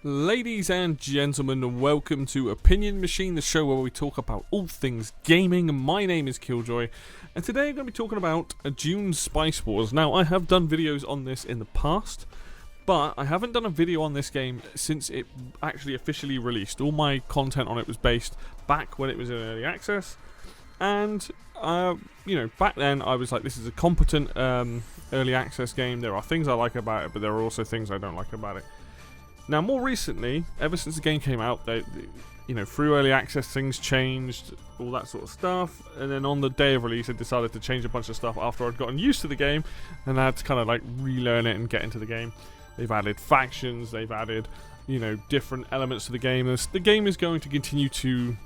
Ladies and gentlemen, welcome to Opinion Machine, the show where we talk about all things gaming. My name is Killjoy, and today I'm going to be talking about Dune Spice Wars. Now, I have done videos on this in the past, but I haven't done a video on this game since it actually officially released. All my content on it was based back when it was in early access, and back then I was like, this is a competent early access game. There are things I like about it, but there are also things I don't like about it. Now, more recently, ever since the game came out, through early access things changed, all that sort of stuff, and then on the day of release I decided to change a bunch of stuff after I'd gotten used to the game, and I had to kind of like relearn it and get into the game. They've added factions, they've added, different elements to the game. The game is going to continue to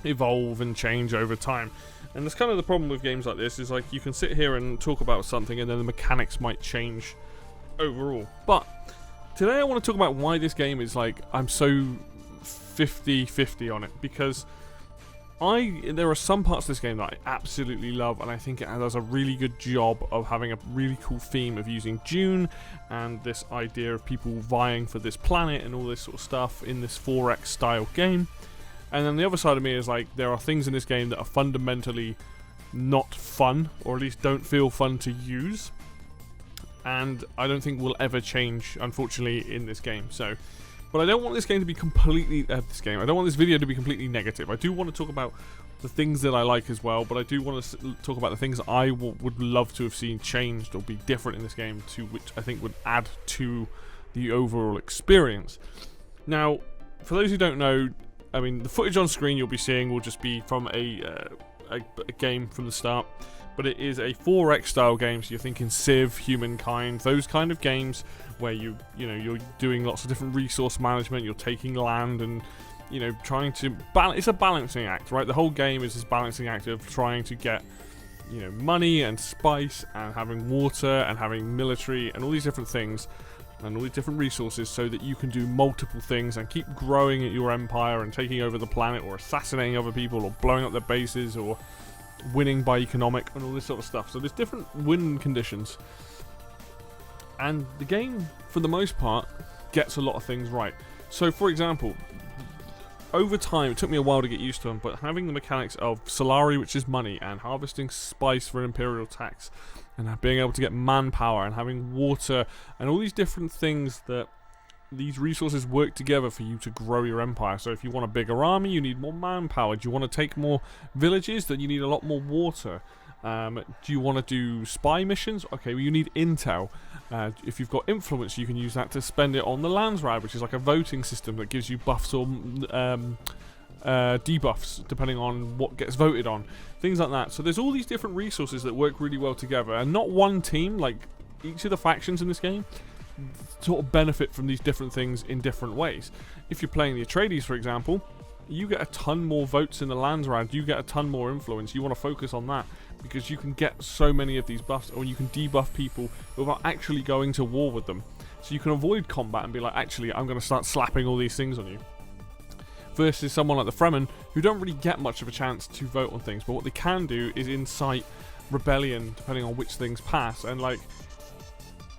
evolve and change over time. And that's kind of the problem with games like this, is like you can sit here and talk about something and then the mechanics might change overall. But today I want to talk about why this game is like, I'm so 50-50 on it, because there are some parts of this game that I absolutely love, and I think it does a really good job of having a really cool theme of using Dune and this idea of people vying for this planet and all this sort of stuff in this 4X style game. And then the other side of me is like, there are things in this game that are fundamentally not fun, or at least don't feel fun to use, and I don't think will ever change, unfortunately, in this game. But I don't want this game to be completely I don't want this video to be completely negative. I do want to talk about the things that I like as well, but I do want to talk about the things I would love to have seen changed or be different in this game, to which I think would add to the overall experience. Now, for those who don't know, I mean, the footage on screen you'll be seeing will just be from a game from the start. But it is a 4X style game, so you're thinking Civ, Humankind, those kind of games where you're doing lots of different resource management, you're taking land and, trying to balance. It's a balancing act, right? The whole game is this balancing act of trying to get, money and spice and having water and having military and all these different things and all these different resources, so that you can do multiple things and keep growing at your empire and taking over the planet, or assassinating other people, or blowing up their bases, or winning by economic and all this sort of stuff. So there's different win conditions, and the game for the most part gets a lot of things right. So for example, over time, it took me a while to get used to them, but having the mechanics of Solari, which is money, and harvesting spice for imperial tax, and being able to get manpower, and having water, and all these different things that these resources work together for you to grow your empire. So if you want a bigger army, you need more manpower. Do you want to take more villages? Then you need a lot more water. Do you want to do spy missions? Okay, well, you need intel. If you've got influence, you can use that to spend it on the Landsrad, which is like a voting system that gives you buffs or debuffs depending on what gets voted on. Things like that. So there's all these different resources that work really well together, and not one team, like each of the factions in this game sort of benefit from these different things in different ways. If you're playing the Atreides, for example, you get a ton more votes in the Landsrad, you get a ton more influence. You want to focus on that because you can get so many of these buffs, or you can debuff people without actually going to war with them. So you can avoid combat and be like, actually, I'm going to start slapping all these things on you. Versus someone like the Fremen, who don't really get much of a chance to vote on things, but what they can do is incite rebellion depending on which things pass. And like,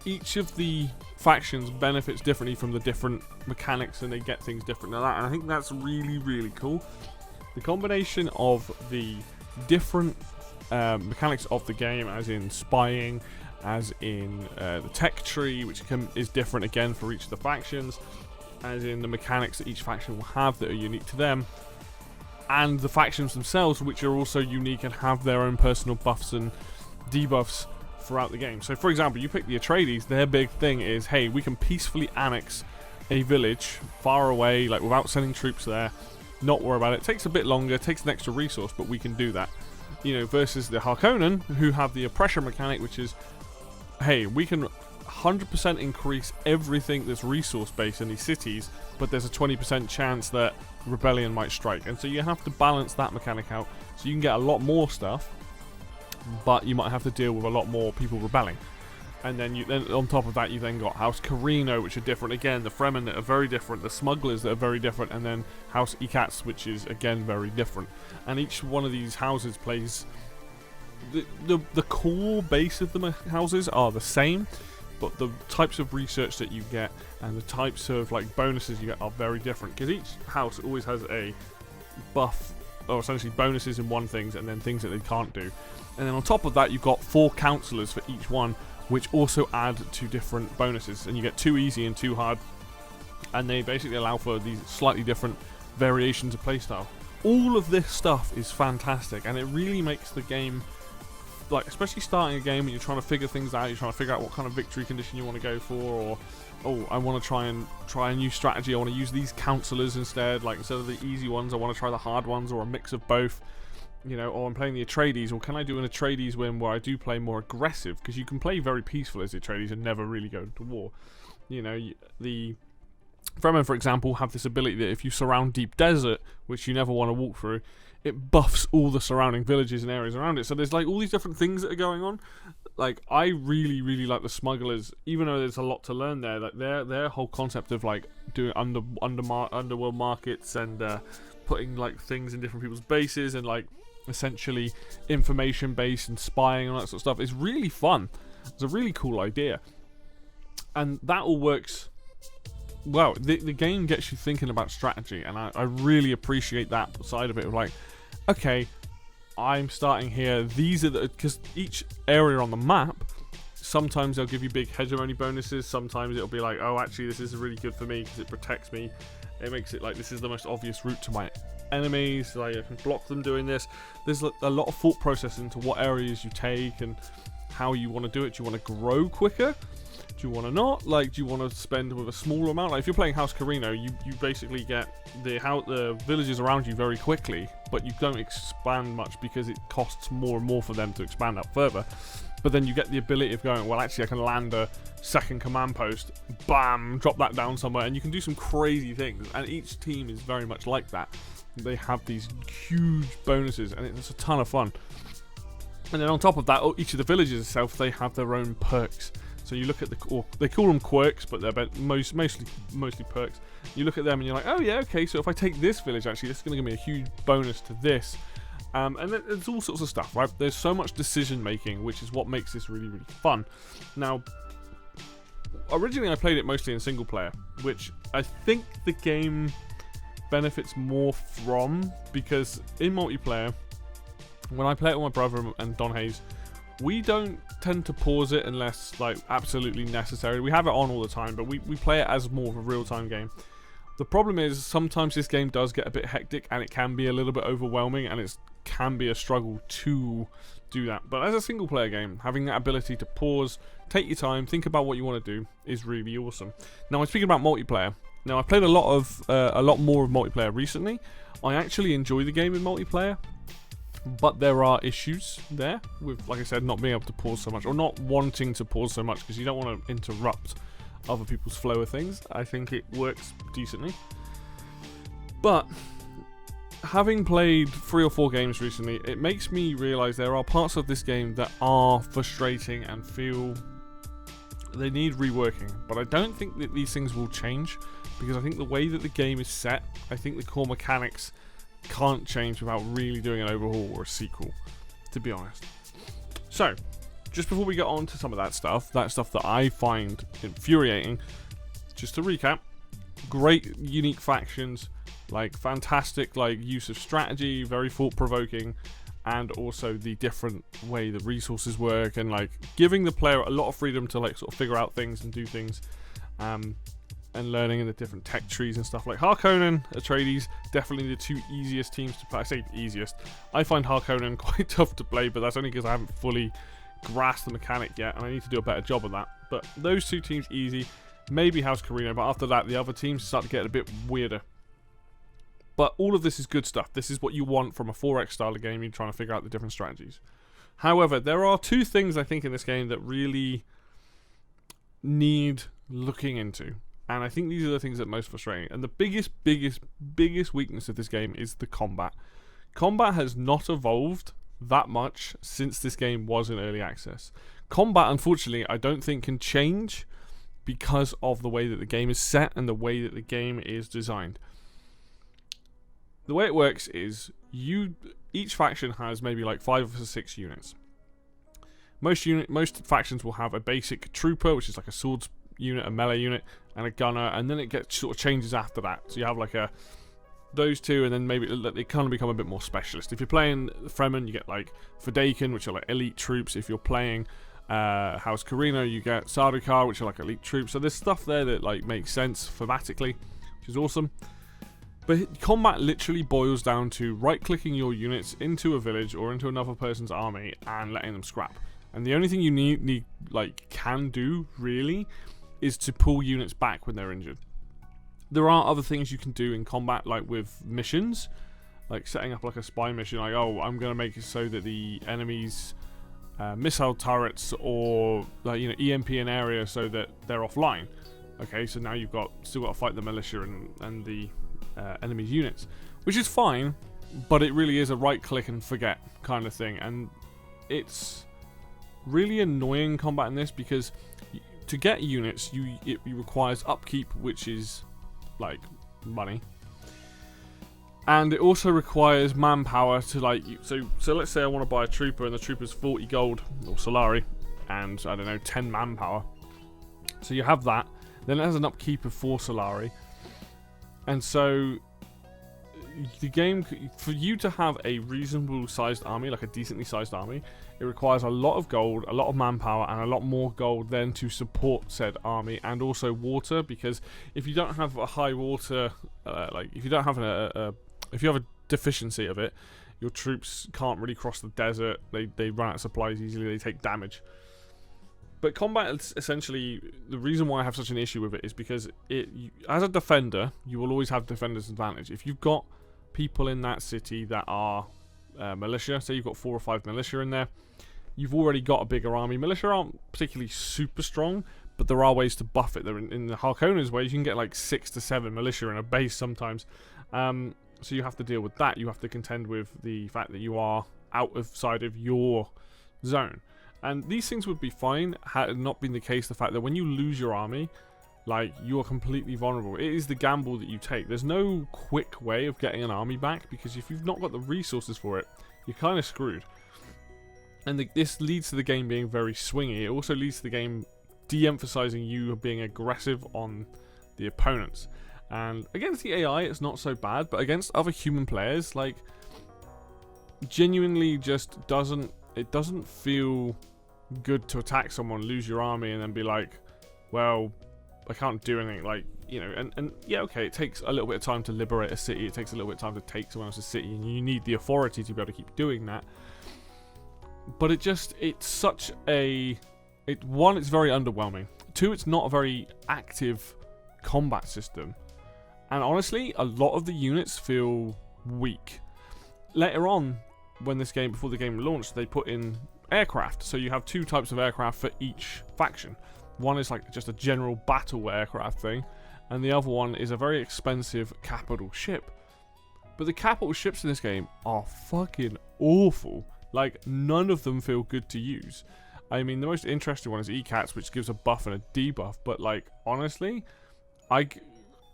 each of the factions benefits differently from the different mechanics, and they get things different like that, and I think that's really, really cool. The combination of the different mechanics of the game, as in spying, as in the tech tree, which is different again for each of the factions, as in the mechanics that each faction will have that are unique to them, and the factions themselves, which are also unique and have their own personal buffs and debuffs throughout the game. So for example, you pick the Atreides, their big thing is, hey, we can peacefully annex a village far away, like without sending troops there, not worry about it. It takes a bit longer, it takes an extra resource, but we can do that. Versus the Harkonnen, who have the oppression mechanic, which is, hey, we can 100% increase everything that's resource based in these cities, but there's a 20% chance that rebellion might strike. And so you have to balance that mechanic out, so you can get a lot more stuff, but you might have to deal with a lot more people rebelling. And then on top of that, you then got House Carino, which are different again, the Fremen that are very different, the Smugglers that are very different, and then House Ikats, which is again very different. And each one of these houses plays the core base of the houses are the same, but the types of research that you get and the types of like bonuses you get are very different, because each house always has a buff, or essentially bonuses in one things and then things that they can't do. And then on top of that, you've got 4 counselors for each one, which also add to different bonuses, and you get 2 easy and 2 hard, and they basically allow for these slightly different variations of playstyle. All of this stuff is fantastic, and it really makes the game, like, especially starting a game when you're trying to figure things out, you're trying to figure out what kind of victory condition you want to go for, or, oh, I want to try a new strategy, I want to use these counselors instead, like, instead of the easy ones, I want to try the hard ones, or a mix of both, you know, or I'm playing the Atreides, or can I do an Atreides win where I do play more aggressive, because you can play very peaceful as the Atreides and never really go to war. You know, the Fremen, for example, have this ability that if you surround deep desert, which you never want to walk through, it buffs all the surrounding villages and areas around it. So there's like all these different things that are going on. Like, I really, really like the smugglers, even though there's a lot to learn there. Like their whole concept of like doing underworld markets and putting like things in different people's bases and like essentially information based and spying and all that sort of stuff is really fun. It's a really cool idea, and that all works. Well, the game gets you thinking about strategy, and I really appreciate that side of it. Like, okay, I'm starting here. These are because each area on the map, sometimes they'll give you big hegemony bonuses. Sometimes it'll be like, oh, actually, this is really good for me because it protects me. It makes it like this is the most obvious route to my enemies. Like, I can block them doing this. There's a lot of thought process into what areas you take and how you want to do it. Do you want to grow quicker? Do you want to not? Like, do you want to spend with a smaller amount? Like, if you're playing House Carino, you basically get the villages around you very quickly, but you don't expand much because it costs more and more for them to expand out further. But then you get the ability of going, well, actually, I can land a second command post, bam, drop that down somewhere, and you can do some crazy things. And each team is very much like that. They have these huge bonuses, and it's a ton of fun. And then on top of that, each of the villages itself, they have their own perks. So you look at they call them quirks, but they're mostly perks. You look at them and you're like, oh yeah, okay, so if I take this village, actually, this is going to give me a huge bonus to this. And then there's all sorts of stuff, right? There's so much decision making, which is what makes this really, really fun. Now, originally I played it mostly in single player, which I think the game benefits more from, because in multiplayer, when I play it with my brother and Don Hayes, we don't tend to pause it unless like absolutely necessary. We have it on all the time, but we play it as more of a real-time game. The problem is sometimes this game does get a bit hectic and it can be a little bit overwhelming, and it can be a struggle to do that. But as a single player game, having that ability to pause, take your time, think about what you want to do is really awesome. Now, I'm speaking about multiplayer. Now, I've played a lot more of multiplayer recently. I actually enjoy the game in multiplayer, but there are issues there with, like I said, not being able to pause so much, or not wanting to pause so much, because you don't want to interrupt other people's flow of things. I think it works decently. But having played 3 or 4 games recently, it makes me realise there are parts of this game that are frustrating and feel they need reworking. But I don't think that these things will change, because I think the way that the game is set, I think the core mechanics can't change without really doing an overhaul or a sequel, to be honest. So, just before we get on to some of that stuff that I find infuriating, just to recap, great unique factions, like fantastic like use of strategy, very thought-provoking, and also the different way the resources work, and like giving the player a lot of freedom to like sort of figure out things and do things, and learning in the different tech trees and stuff. Like Harkonnen, Atreides, definitely the 2 easiest teams to play. I say easiest. I find Harkonnen quite tough to play, but that's only because I haven't fully grasped the mechanic yet, and I need to do a better job of that. But those 2 teams easy. Maybe House Carino, but after that, the other teams start to get a bit weirder. But all of this is good stuff. This is what you want from a 4X style of game. You're trying to figure out the different strategies. However, there are 2 things I think in this game that really need looking into. And I think these are the things that are most frustrating. And the biggest weakness of this game is the combat. Combat has not evolved that much since this game was in early access. Combat, unfortunately, I don't think can change because of the way that the game is set and the way that the game is designed. The way it works is each faction has maybe like 5 or 6 units. most factions will have a basic trooper, which is like a swords unit, a melee unit, and a gunner, and then it gets sort of changes after that. So you have like those two, and then maybe they kind of become a bit more specialist. If you're playing Fremen, you get like Fordaken, which are like elite troops. If you're playing House Carino, you get Sardaukar, which are like elite troops. So there's stuff there that like makes sense thematically, which is awesome. But combat literally boils down to right-clicking your units into a village or into another person's army and letting them scrap. And the only thing you can do really is to pull units back when they're injured. There are other things you can do in combat, like with missions, like setting up like a spy mission, like, oh, I'm going to make it so that the enemy's missile turrets or like, EMP an area so that they're offline. Okay, so now you've still got to fight the militia and the enemy's units, which is fine, but it really is a right click and forget kind of thing, and it's really annoying combat in this because to get units, it requires upkeep, which is like money, and it also requires manpower to so let's say I want to buy a trooper and the trooper's 40 gold or Solari and I don't know 10 manpower, so you have that, then it has an upkeep of 4 Solari, and so the game, for you to have a reasonable sized army, like a decently sized army, it requires a lot of gold, a lot of manpower, and a lot more gold then to support said army, and also water, because if you don't have a high water, if you don't have if you have a deficiency of it, your troops can't really cross the desert, they run out of supplies easily, they take damage. But combat, essentially, the reason why I have such an issue with it is because as a defender, you will always have defender's advantage. If you've got people in that city that are militia, say you've got 4 or 5 militia in there, you've already got a bigger army. Militia aren't particularly super strong, but there are ways to buff it. In the Harkonen's way, you can get like 6 to 7 militia in a base sometimes. So you have to deal with that. You have to contend with the fact that you are outside of your zone. And these things would be fine had it not been the case the fact that when you lose your army, like, you are completely vulnerable. It is the gamble that you take. There's no quick way of getting an army back, because if you've not got the resources for it, you're kind of screwed. And this leads to the game being very swingy. It also leads to the game de-emphasizing you being aggressive on the opponents. And against the AI, it's not so bad, but against other human players, like, genuinely just doesn't feel good to attack someone, lose your army, and then be like, well, I can't do anything, like, and yeah, okay, it takes a little bit of time to liberate a city, it takes a little bit of time to take someone else's city, and you need the authority to be able to keep doing that. But it's such a... One, it's very underwhelming. 2, it's not a very active combat system. And honestly, a lot of the units feel weak. Later on, before the game launched, they put in aircraft. So you have 2 types of aircraft for each faction. One is like just a general battle aircraft thing, and the other one is a very expensive capital ship. But the capital ships in this game are fucking awful. Like, none of them feel good to use. I mean, the most interesting one is ECATS, which gives a buff and a debuff, but like, honestly, we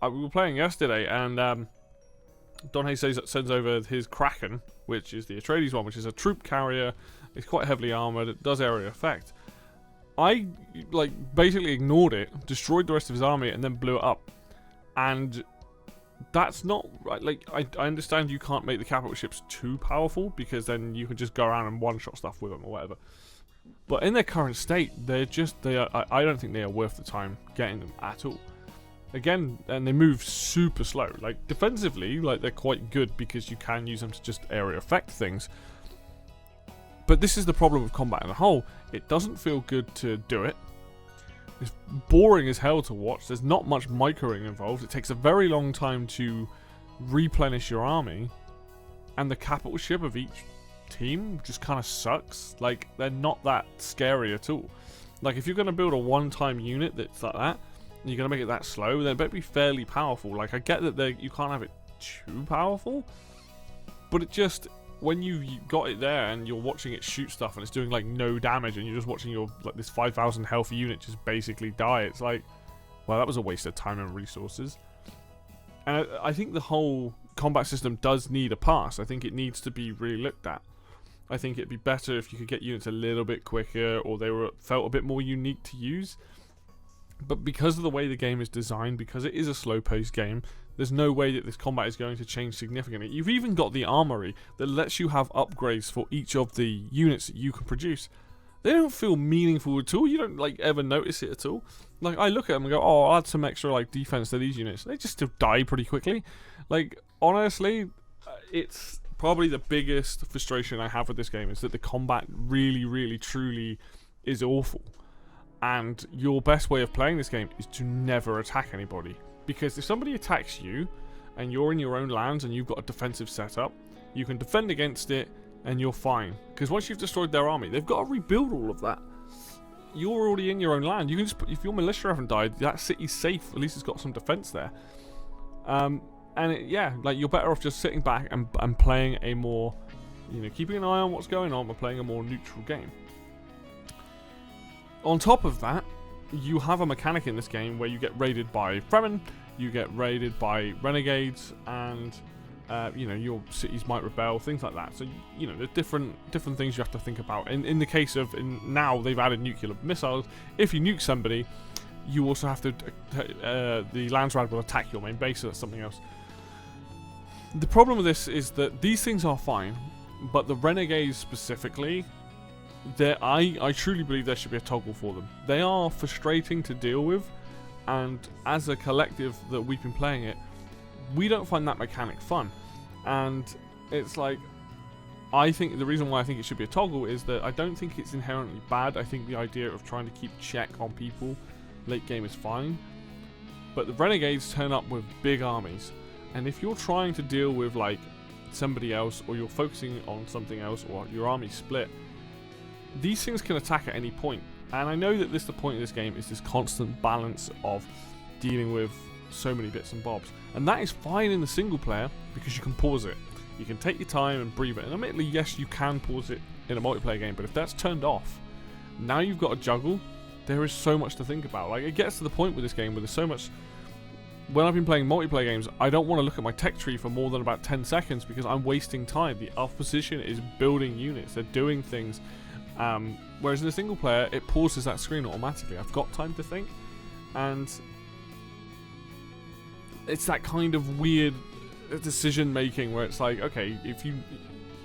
were playing yesterday, and Don Hay sends over his Kraken, which is the Atreides one, which is a troop carrier. It's quite heavily armored. It does area effect. I basically ignored it, destroyed the rest of his army, and then blew it up. And that's not right. Like, I understand you can't make the capital ships too powerful, because then you can just go around and one-shot stuff with them or whatever. But in their current state, I don't think they are worth the time getting them at all. Again, and they move super slow. Like, defensively, like, they're quite good because you can use them to just area effect things. But this is the problem with combat as a whole. It doesn't feel good to do it. It's boring as hell to watch. There's not much microing involved. It takes a very long time to replenish your army. And the capital ship of each team just kind of sucks. Like, they're not that scary at all. Like, if you're going to build a one-time unit that's like that, and you're going to make it that slow, then it better be fairly powerful. Like, I get that you can't have it too powerful, but it just, when you got it there and you're watching it shoot stuff and it's doing like no damage, and you're just watching your this 5,000 health unit just basically die, it's like, well, that was a waste of time and resources. And I think the whole combat system does need a pass. I think it needs to be really looked at. I think it'd be better if you could get units a little bit quicker, or they felt a bit more unique to use. But because of the way the game is designed, because it is a slow-paced game, there's no way that this combat is going to change significantly. You've even got the armory that lets you have upgrades for each of the units that you can produce. They don't feel meaningful at all. You don't like ever notice it at all. Like, I look at them and go, oh, I'll add some extra like defense to these units. They just still die pretty quickly. Like, honestly, it's probably the biggest frustration I have with this game is that the combat really, really, truly is awful. And your best way of playing this game is to never attack anybody. Because if somebody attacks you, and you're in your own lands and you've got a defensive setup, you can defend against it, and you're fine. Because once you've destroyed their army, they've got to rebuild all of that. You're already in your own land. You can just if your militia haven't died, that city's safe. At least it's got some defense there. Yeah, like, you're better off just sitting back and playing a more, keeping an eye on what's going on, but playing a more neutral game. On top of that, you have a mechanic in this game where you get raided by Fremen, you get raided by renegades, and your cities might rebel, things like that. So there's different things you have to think about. In the case of now they've added nuclear missiles. If you nuke somebody, you also have to the Landsrad will attack your main base. So that's something else. The problem with this is that these things are fine, but the renegades specifically, I truly believe there should be a toggle for them. They are frustrating to deal with, and as a collective that we've been playing it, we don't find that mechanic fun. And it's like, I think the reason why I think it should be a toggle is that I don't think it's inherently bad. I think the idea of trying to keep check on people late game is fine, but the renegades turn up with big armies, and if you're trying to deal with like somebody else, or you're focusing on something else, or your army split, these things can attack at any point. And I know that the point of this game is this constant balance of dealing with so many bits and bobs, and that is fine in the single player because you can pause it. You can take your time and breathe it. And admittedly, yes, you can pause it in a multiplayer game, but if that's turned off, now you've got to juggle. There is so much to think about. Like, it gets to the point with this game where there's so much. When I've been playing multiplayer games, I don't want to look at my tech tree for more than about 10 seconds because I'm wasting time. The opposition is building units, they're doing things. Whereas in a single player, it pauses that screen automatically. I've got time to think, and it's that kind of weird decision making where it's like, okay, if you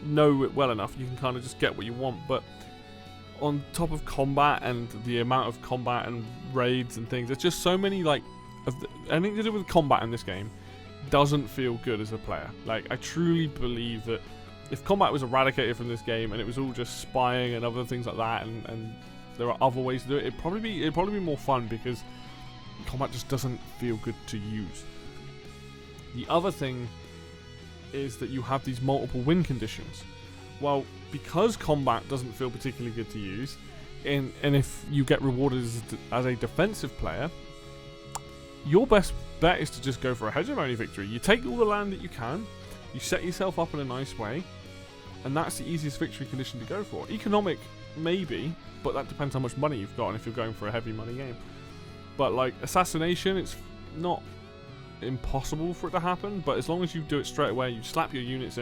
know it well enough, you can kind of just get what you want. But on top of combat and the amount of combat and raids and things, there's just so many anything to do with combat in this game doesn't feel good as a player. Like, I truly believe that if combat was eradicated from this game and it was all just spying and other things like that, and there are other ways to do it, it'd probably be more fun because combat just doesn't feel good to use. The other thing is that you have these multiple win conditions. Well, because combat doesn't feel particularly good to use, and if you get rewarded as a defensive player, your best bet is to just go for a hegemony victory. You take all the land that you can, you set yourself up in a nice way, and that's the easiest victory condition to go for. Economic, maybe, but that depends how much money you've got and if you're going for a heavy money game. But like assassination, it's not impossible for it to happen, but as long as you do it straight away, you slap your units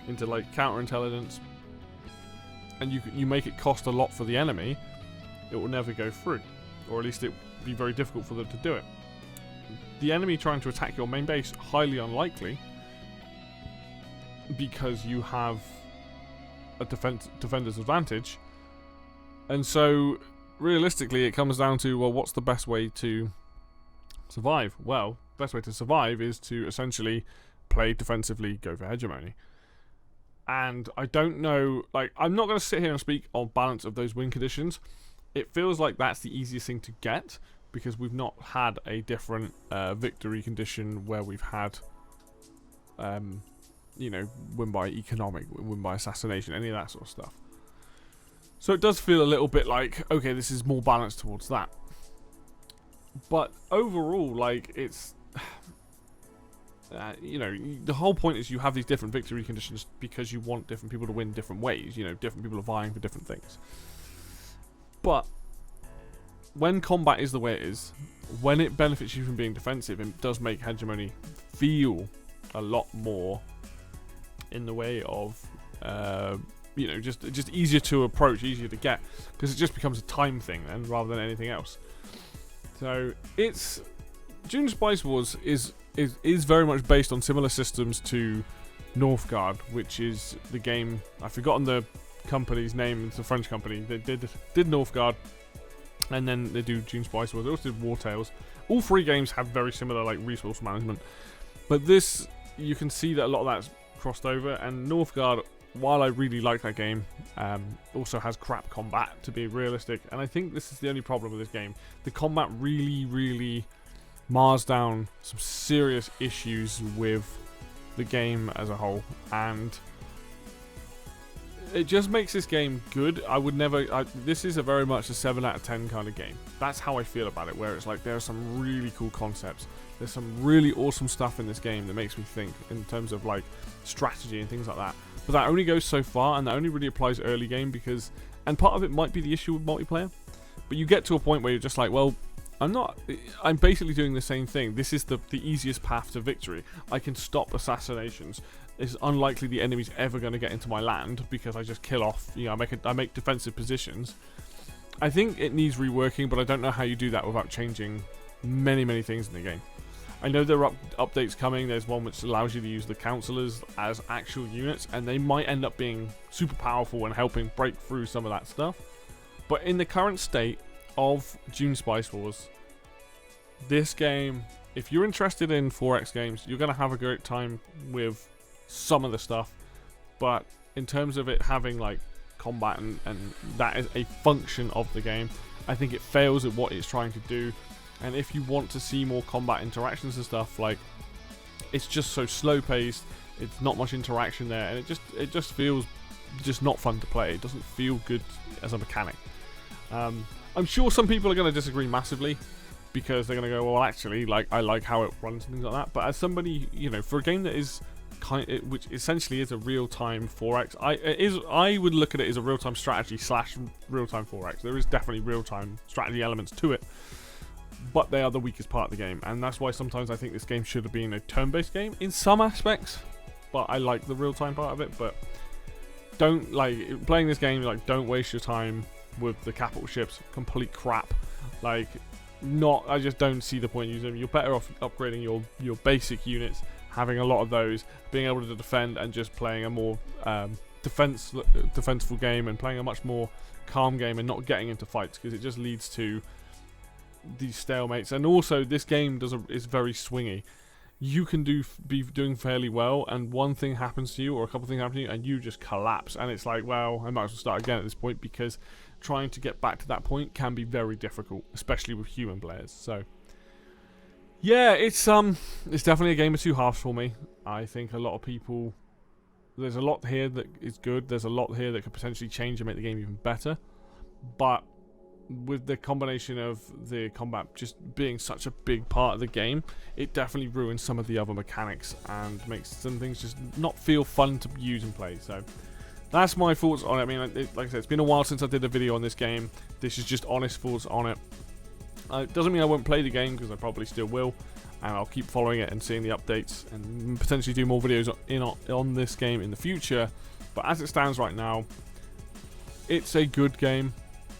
into like counterintelligence, and you make it cost a lot for the enemy, it will never go through, or at least it will be very difficult for them to do it. The enemy trying to attack your main base, highly unlikely, because you have a defender's advantage. And so realistically it comes down to, well, what's the best way to survive? Well, best way to survive is to essentially play defensively, go for hegemony. And I don't know, like, I'm not going to sit here and speak on balance of those win conditions. It feels like that's the easiest thing to get because we've not had a different victory condition where we've had win by economic, win by assassination, any of that sort of stuff. So it does feel a little bit like, okay, this is more balanced towards that. But overall, like, it's the whole point is you have these different victory conditions because you want different people to win different ways. Different people are vying for different things. But when combat is the way it is, when it benefits you from being defensive, it does make hegemony feel a lot more in the way of you know, just easier to approach, easier to get, because it just becomes a time thing then, rather than anything else. So it's Dune Spice Wars is very much based on similar systems to Northgard, which is the game, I've forgotten the company's name. It's a French company. They did Northgard, and then they do Dune Spice Wars. They also did War Tales. All three games have very similar like resource management, but this, you can see that a lot of that's crossed over. And Northgard, while I really like that game, also has crap combat, to be realistic. And I think this is the only problem with this game. The combat really mars down some serious issues with the game as a whole, and it just makes this game good. I would never, this is a very much a 7 out of 10 kind of game. That's how I feel about it, where it's like there are some really cool concepts, there's some really awesome stuff in this game that makes me think in terms of like strategy and things like that, but that only goes so far, and that only really applies early game, because, and part of it might be the issue with multiplayer, but you get to a point where you're just like, well, I'm basically doing the same thing. This is the easiest path to victory. I can stop assassinations. It's unlikely the enemy's ever going to get into my land, because I just kill off, you know, I make defensive positions. I think it needs reworking, but I don't know how you do that without changing many things in the game. I know there are updates coming. There's one which allows you to use the counselors as actual units, and they might end up being super powerful and helping break through some of that stuff. But in the current state of Dune Spice Wars, this game, if you're interested in 4X games, you're going to have a great time with some of the stuff, but in terms of it having like combat and that is a function of the game, I think it fails at what it's trying to do. And if you want to see more combat interactions and stuff, like, it's just so slow paced, it's not much interaction there, and it just feels just not fun to play. It doesn't feel good as a mechanic. I'm sure some people are going to disagree massively, because they're going to go, well, actually, like, I like how it runs and things like that. But as somebody, you know, for a game that is which essentially is a real-time 4X, I would look at it as a real-time strategy / real-time 4X. There is definitely real-time strategy elements to it, but they are the weakest part of the game, and that's why sometimes I think this game should have been a turn-based game in some aspects. But I like the real-time part of it. But don't, like, playing this game, like, don't waste your time with the capital ships. Complete crap. Like, I just don't see the point in using them. You're better off upgrading your basic units, having a lot of those, being able to defend, and just playing a more defensivul game, and playing a much more calm game, and not getting into fights, because it just leads to these stalemates. And also, this game is very swingy. You can be doing fairly well, and one thing happens to you, or a couple of things happen to you, and you just collapse. And it's like, well, I might as well start again at this point, because trying to get back to that point can be very difficult, especially with human players. So yeah, it's definitely a game of two halves for me. I think a lot of people, there's a lot here that is good, there's a lot here that could potentially change and make the game even better, but with the combination of the combat just being such a big part of the game, it definitely ruins some of the other mechanics and makes some things just not feel fun to use and play. So that's my thoughts on it. I mean, like I said, it's been a while since I did a video on this game. This is just honest thoughts on it. It doesn't mean I won't play the game, because I probably still will, and I'll keep following it and seeing the updates, and potentially do more videos on this game in the future. But as it stands right now, it's a good game,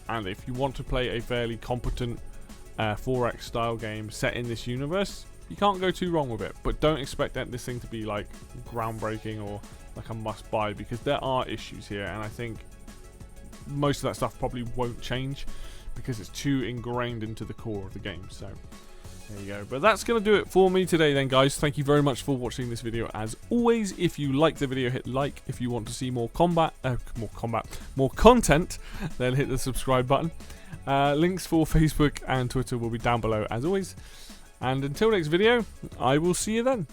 and if you want to play a fairly competent 4X style game set in this universe, you can't go too wrong with it. But don't expect this thing to be like groundbreaking or like a must buy, because there are issues here, and I think most of that stuff probably won't change, because it's too ingrained into the core of the game. So there you go. But that's going to do it for me today then, guys. Thank you very much for watching this video. As always, if you like the video, hit like. If you want to see more content, then hit the subscribe button. Links for Facebook and Twitter will be down below as always. And until next video, I will see you then.